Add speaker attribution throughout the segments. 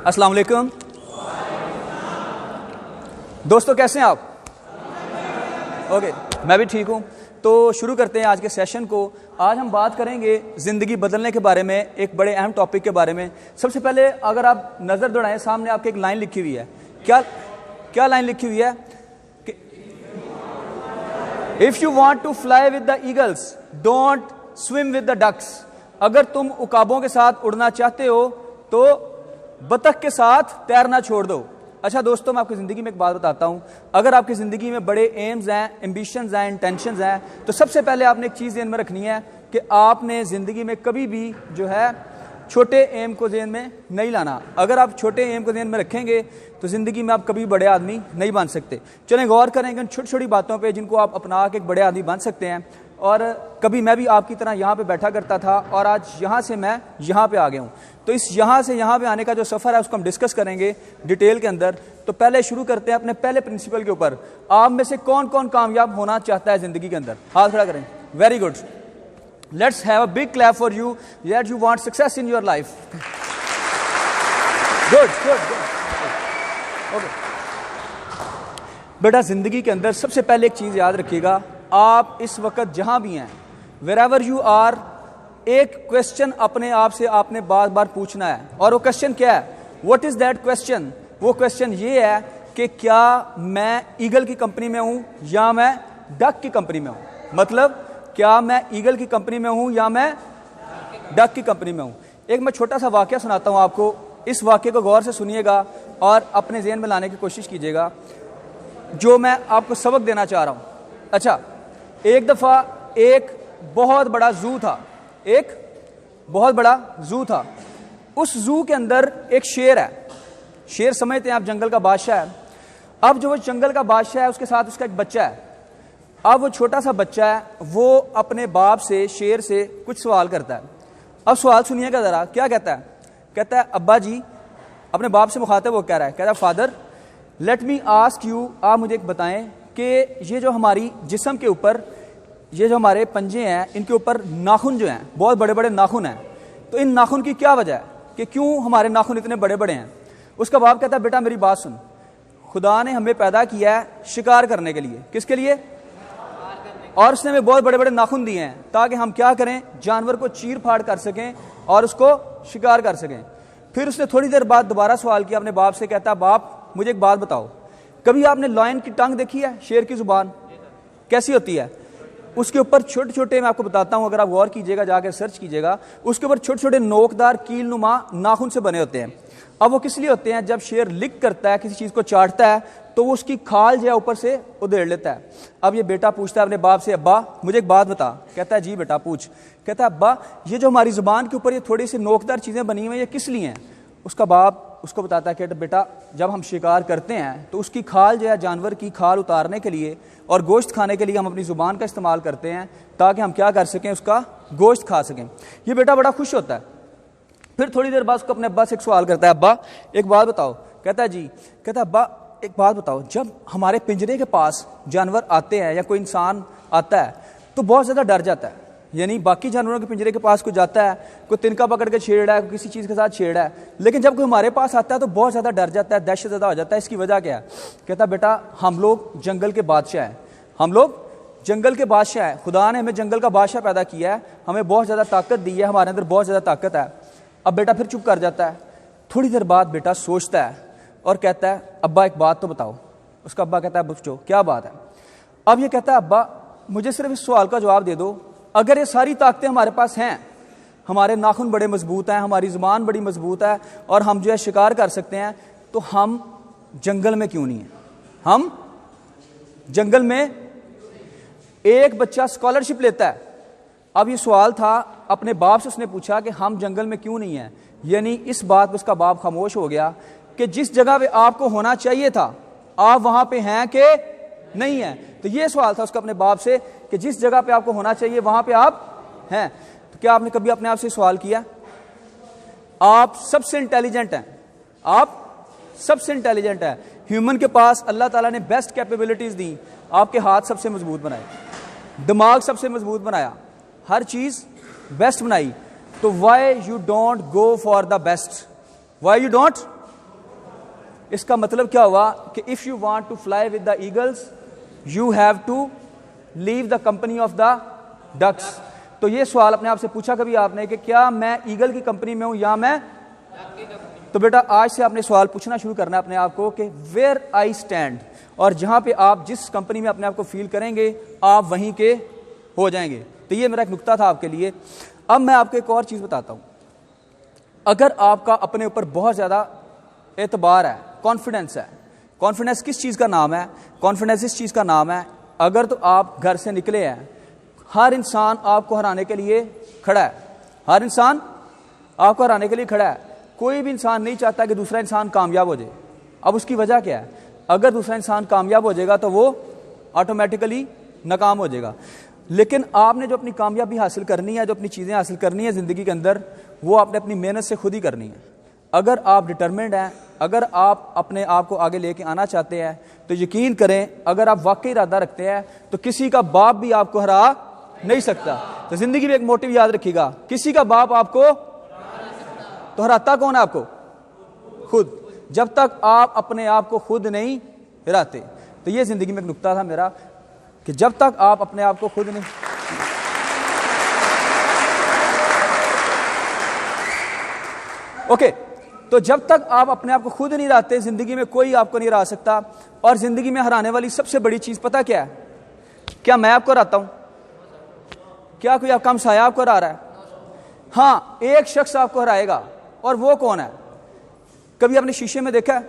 Speaker 1: अस्सलाम वालेकुम दोस्तों, कैसे हैं आप? ओके, मैं भी ठीक हूँ। तो शुरू करते हैं आज के सेशन को। आज हम बात करेंगे ज़िंदगी बदलने के बारे में, एक बड़े अहम टॉपिक के बारे में। सबसे पहले अगर आप नज़र दौड़ाएं, सामने आपके एक लाइन लिखी हुई है। क्या लाइन लिखी हुई है? If you want to fly with the eagles don't swim with the ducks. अगर तुम उकाबों के साथ उड़ना चाहते हो तो बतख के साथ तैरना छोड़ दो। अच्छा दोस्तों, मैं आपकी ज़िंदगी में एक बात बताता हूँ। अगर आपकी ज़िंदगी में बड़े एम्स हैं, एम्बिशंस हैं, इंटेंशंस हैं, तो सबसे पहले आपने एक चीज़ ध्यान में रखनी है कि आपने ज़िंदगी में कभी भी जो है छोटे एम को ज़हन में नहीं लाना। अगर आप छोटे एम को ज़हन में रखेंगे तो ज़िंदगी में आप कभी बड़े आदमी नहीं बन सकते। चलें गौर करेंगे उन छोटी छोटी बातों पर जिनको आप अपना के एक बड़े आदमी बन सकते हैं। और कभी मैं भी आपकी तरह यहाँ पे बैठा करता था और आज यहाँ से मैं यहाँ पे आ गया हूँ। तो इस यहाँ से यहाँ पे आने का जो सफ़र है उसको हम डिस्कस करेंगे डिटेल के अंदर। तो पहले शुरू करते हैं अपने पहले प्रिंसिपल के ऊपर। आप में से कौन कौन कामयाब होना चाहता है ज़िंदगी के अंदर? हाथ खड़ा करें। Very good, let's have a big clap for you that you want success in your life. Good good good. Okay बेटा, ज़िंदगी के अंदर सबसे पहले एक चीज़ याद रखिएगा, आप इस वक्त जहां भी हैं, वेरेवर यू आर, एक क्वेश्चन अपने आप से आपने बार बार पूछना है। और वो क्वेश्चन क्या है? What is that question? वो क्वेश्चन ये है कि क्या मैं ईगल की कंपनी में हूं या मैं डक की कंपनी में हूं। मतलब क्या मैं ईगल की कंपनी में हूं या मैं डक की कंपनी में हूं। एक मैं छोटा सा वाकया सुनाता हूं आपको। इस वाकये को गौर से सुनिएगा और अपने ज़हन में लाने की कोशिश कीजिएगा जो मैं आपको सबक देना चाह रहा हूं। अच्छा, एक दफ़ा एक बहुत बड़ा जू था। एक बहुत बड़ा जू था। उस जू के अंदर एक शेर है। शेर समझते हैं आप, जंगल का बादशाह है। अब जो वो जंगल का बादशाह है उसके साथ उसका एक बच्चा है। अब वो छोटा सा बच्चा है, वो अपने बाप से, शेर से कुछ सवाल करता है। अब सवाल सुनिएगा ज़रा, क्या कहता है? कहता है, अब्बा जी, अपने बाप से मुखातिब वो कह रहा है, कहता है, father let me ask you, आप मुझे एक बताएं कि ये जो हमारी जिस्म के ऊपर, ये जो हमारे पंजे हैं, इनके ऊपर नाखून जो हैं, बहुत बड़े बड़े नाखून हैं, तो इन नाखून की क्या वजह है कि क्यों हमारे नाखून इतने बड़े बड़े हैं? उसका बाप कहता है, बेटा मेरी बात सुन, खुदा ने हमें पैदा किया है शिकार करने के लिए। किसके लिए? और उसने हमें बहुत बड़े बड़े नाखून दिए हैं ताकि हम क्या करें, जानवर को चीर फाड़ कर सकें और उसको शिकार कर सकें। फिर उसने थोड़ी देर बाद दोबारा सवाल किया अपने बाप से, कहता, बाप मुझे एक बात बताओ, कभी आपने लायन की टंग देखी है? शेर की जुबान कैसी होती है? उसके ऊपर छोटे छोटे, मैं आपको बताता हूं, अगर आप गौर कीजिएगा, जाकर सर्च कीजिएगा, उसके ऊपर छोटे छोटे नोकदार कील नुमा नाखून से बने होते हैं। अब वो किस लिए होते हैं? जब शेर लिक करता है, किसी चीज़ को चाटता है, तो वो उसकी खाल जो है ऊपर से उधेड़ लेता है। अब ये बेटा पूछता है अपने बाप से, अब्बा मुझे एक बात बता। कहता है, जी बेटा पूछ। कहता है, अब्बा ये जो हमारी जुबान के ऊपर ये थोड़ी सी नोकदार चीज़ें बनी हुई हैं, ये किस लिए हैं? उसका बाप उसको बताता है कि बेटा जब हम शिकार करते हैं तो उसकी खाल जो है, जानवर की खाल उतारने के लिए और गोश्त खाने के लिए हम अपनी ज़ुबान का इस्तेमाल करते हैं ताकि हम क्या कर सकें, उसका गोश्त खा सकें। ये बेटा बड़ा खुश होता है। फिर थोड़ी देर बाद उसको अपने अब्बा से एक सवाल करता है, अब्बा एक बात बताओ। कहता है, जी। कहता है, अब्बा एक बात बताओ, जब हमारे पिंजरे के पास जानवर आते हैं या कोई इंसान आता है तो बहुत ज़्यादा डर जाता है। यानी बाकी जानवरों के पिंजरे के पास कोई जाता है, कोई तिनका पकड़ के छेड़ रहा है, कोई किसी चीज़ के साथ छेड़ रहा है, लेकिन जब कोई हमारे पास आता है तो बहुत ज़्यादा डर जाता है, दहशत ज़्यादा हो जाता है। इसकी वजह क्या है? कहता, बेटा हम लोग जंगल के बादशाह हैं। हम लोग जंगल के बादशाह हैं। खुदा ने हमें जंगल का बादशाह पैदा किया है, हमें बहुत ज़्यादा ताकत दी है, हमारे अंदर बहुत ज़्यादा ताकत है। अब बेटा फिर चुप कर जाता है। थोड़ी देर बाद बेटा सोचता है और कहता है, अब्बा एक बात तो बताओ। उसका अब्बा कहता है, पूछो क्या बात है? अब ये कहता है, अब्बा मुझे सिर्फ इस सवाल का जवाब दे दो, अगर ये सारी ताकतें हमारे पास हैं, हमारे नाखून बड़े मजबूत हैं, हमारी ज़ुबान बड़ी मजबूत है और हम जो है शिकार कर सकते हैं, तो हम जंगल में क्यों नहीं हैं? हम जंगल में। एक बच्चा स्कॉलरशिप लेता है। अब ये सवाल था अपने बाप से, उसने पूछा कि हम जंगल में क्यों नहीं हैं। यानी इस बात पर उसका बाप खामोश हो गया कि जिस जगह पे आपको होना चाहिए था आप वहां पे हैं कि नहीं है। तो ये सवाल था उसका अपने बाप से कि जिस जगह पे आपको होना चाहिए वहां पे आप हैं। तो क्या आपने कभी अपने आप से सवाल किया? आप सबसे इंटेलिजेंट हैं। आप सबसे इंटेलिजेंट हैं। ह्यूमन के पास अल्लाह ताला ने बेस्ट कैपेबिलिटीज दी। आपके हाथ सबसे मजबूत बनाए, दिमाग सबसे मजबूत बनाया, हर चीज बेस्ट बनाई। तो why you don't go for the best? Why you don't इसका मतलब क्या हुआ कि if you want to fly with the eagles you have to leave the company of the ducks. तो ये सवाल अपने आप से पूछा कभी आपने कि क्या मैं ईगल की कंपनी में हूं या मैं? तो बेटा आज से आपने सवाल पूछना शुरू करना है अपने आप को कि वेयर आई स्टैंड, और जहां पे आप जिस कंपनी में अपने आप को फील करेंगे आप वहीं के हो जाएंगे। तो ये मेरा एक नुक्ता था आपके लिए। अब मैं आपको एक और चीज बताता हूं। अगर आपका अपने ऊपर बहुत ज्यादा एतबार है, कॉन्फिडेंस है, कॉन्फिडेंस किस चीज का नाम है? कॉन्फिडेंस इस चीज का नाम है, अगर तो आप घर से निकले हैं, हर इंसान आपको हराने के लिए खड़ा है, हर इंसान आपको हराने के लिए खड़ा है। कोई भी इंसान नहीं चाहता कि दूसरा इंसान कामयाब हो जाए। अब उसकी वजह क्या है? अगर दूसरा इंसान कामयाब हो जाएगा तो वो ऑटोमेटिकली नाकाम हो जाएगा। लेकिन आपने जो अपनी कामयाबी हासिल करनी है, जो अपनी चीज़ें हासिल करनी है ज़िंदगी के अंदर, वो आपने अपनी मेहनत से खुद ही करनी है। अगर आप डिटर्मिन्ड हैं, अगर आप अपने आप को आगे लेके आना चाहते हैं, तो यकीन करें अगर आप वाकई इरादा रखते हैं तो किसी का बाप भी आपको हरा नहीं सकता। तो ज़िंदगी में एक मोटिव याद रखिएगा, किसी का बाप आपको तो हराता कौन है? आपको खुद। जब तक आप अपने आप को खुद नहीं हराते। तो ये जिंदगी में एक नुक्ता था मेरा कि जब तक आप अपने आप को खुद नहीं। ओके, तो जब तक आप अपने आप को खुद नहीं हराते जिंदगी में कोई आपको नहीं हरा सकता। और जिंदगी में हराने वाली सबसे बड़ी चीज पता क्या है? क्या मैं आपको हराता हूं? क्या कोई आपका हमसाया आपको हरा रहा है? हाँ, एक शख्स आपको हराएगा। और वो कौन है? कभी आपने शीशे में देखा है?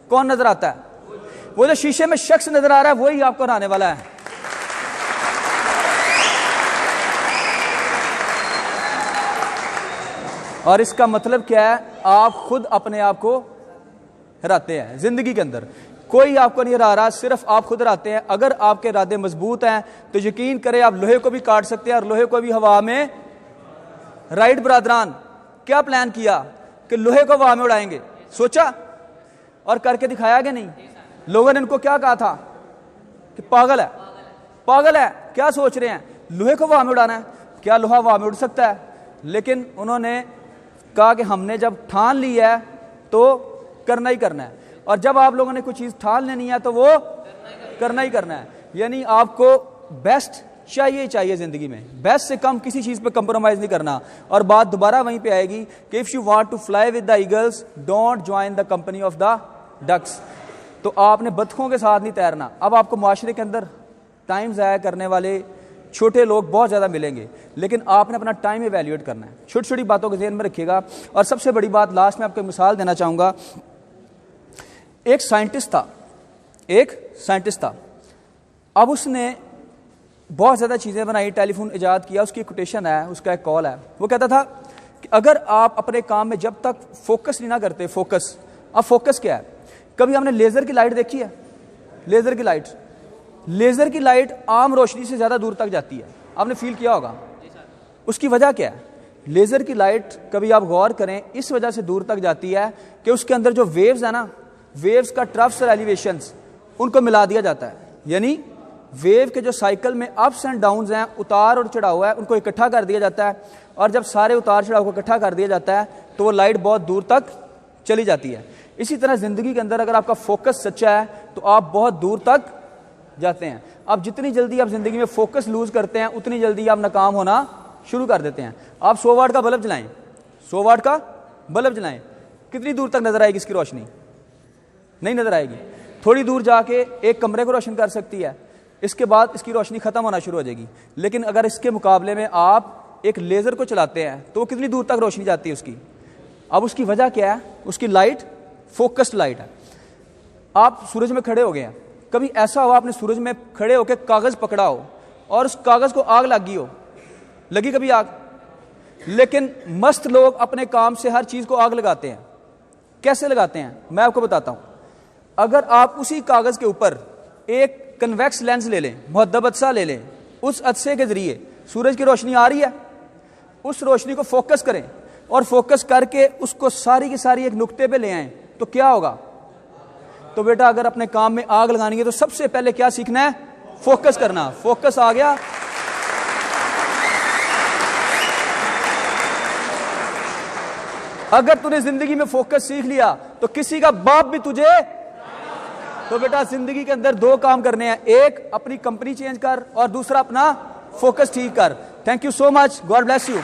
Speaker 1: कौन नजर आता है? वो जो शीशे में शख्स नजर आ रहा है वही आपको हराने वाला है। और इसका मतलब क्या है? आप खुद अपने आप को हराते हैं। जिंदगी के अंदर कोई आपको नहीं हरा रहा, सिर्फ आप खुद हराते हैं। अगर आपके इरादे मजबूत हैं तो यकीन करें आप लोहे को भी काट सकते हैं और लोहे को भी हवा में। राइट ब्रादरान, क्या प्लान किया कि लोहे को हवा में उड़ाएंगे? सोचा और करके दिखाया कि नहीं? लोगों ने इनको क्या कहा था कि पागल है, पागल है, क्या सोच रहे हैं, लोहे को हवा में उड़ाना है? क्या लोहा हवा में उड़ सकता है? लेकिन उन्होंने कहा कि हमने जब ठान ली है तो करना ही करना है। और जब आप लोगों ने कोई चीज ठान लेनी है तो वो करना ही करना है। यानी आपको बेस्ट चाहिए ही चाहिए जिंदगी में, बेस्ट से कम किसी चीज पे कंप्रोमाइज नहीं करना। और बात दोबारा वहीं पे आएगी कि if you want to fly with the eagles don't join the company of the ducks. तो आपने बतखों के साथ नहीं तैरना। अब आपको माशरे के अंदर टाइम ज़ाया करने वाले छोटे लोग बहुत ज़्यादा मिलेंगे, लेकिन आपने अपना टाइम इवैल्यूएट करना है। छोटी छोटी बातों को ध्यान में रखिएगा। और सबसे बड़ी बात लास्ट में आपको एक मिसाल देना चाहूँगा। एक साइंटिस्ट था, अब उसने बहुत ज़्यादा चीज़ें बनाई, टेलीफोन इजाद किया, उसकी कोटेशन है, उसका एक कॉल है। वो कहता था कि अगर आप अपने काम में जब तक फोकस नहीं ना करते, फोकस, अब फोकस क्या है? कभी हमने लेज़र की लाइट देखी है? लेज़र की लाइट आम रोशनी से ज़्यादा दूर तक जाती है, आपने फील किया होगा। उसकी वजह क्या है? लेज़र की लाइट, कभी आप गौर करें, इस वजह से दूर तक जाती है कि उसके अंदर जो वेव्स है ना, वेव्स का ट्रफ्स और एलिवेशंस, उनको मिला दिया जाता है। यानी वेव के जो साइकिल में अप्स एंड डाउन्स हैं, उतार और चढ़ाव है, उनको इकट्ठा कर दिया जाता है। और जब सारे उतार चढ़ाव को इकट्ठा कर दिया जाता है तो वो लाइट बहुत दूर तक चली जाती है। इसी तरह जिंदगी के अंदर अगर आपका फोकस सच्चा है तो आप बहुत दूर तक जाते हैं। अब जितनी जल्दी आप जिंदगी में फोकस लूज करते हैं उतनी जल्दी आप नाकाम होना शुरू कर देते हैं। आप 100 वाट का बल्ब जलाएं, 100 वाट का बल्ब जलाएं, कितनी दूर तक नजर आएगी इसकी रोशनी? नहीं नजर आएगी। थोड़ी दूर जाके एक कमरे को रोशन कर सकती है, इसके बाद इसकी रोशनी खत्म होना शुरू हो जाएगी। लेकिन अगर इसके मुकाबले में आप एक लेजर को चलाते हैं तो वो कितनी दूर तक रोशनी जाती है उसकी? अब उसकी वजह क्या है? उसकी लाइट फोकस्ड लाइट है। आप सूरज में खड़े हो गए हैं, कभी ऐसा हुआ आपने सूरज में खड़े होकर कागज पकड़ा हो और उस कागज को आग लगी हो? लगी कभी आग? लेकिन मस्त लोग अपने काम से हर चीज को आग लगाते हैं। कैसे लगाते हैं मैं आपको बताता हूं। अगर आप उसी कागज के ऊपर एक कन्वेक्स लेंस ले लें, मुहद्दब अदसा ले लें, उस अदसे के जरिए सूरज की रोशनी आ रही है, उस रोशनी को फोकस करें और फोकस करके उसको सारी की सारी एक नुक्ते पे ले आएं, तो क्या होगा? तो बेटा अगर अपने काम में आग लगानी है तो सबसे पहले क्या सीखना है? फोकस करना। फोकस आ गया, अगर तूने जिंदगी में फोकस सीख लिया तो किसी का बाप भी तुझे। तो बेटा जिंदगी के अंदर दो काम करने हैं, एक अपनी कंपनी चेंज कर और दूसरा अपना फोकस ठीक कर। Thank you so much, God bless you.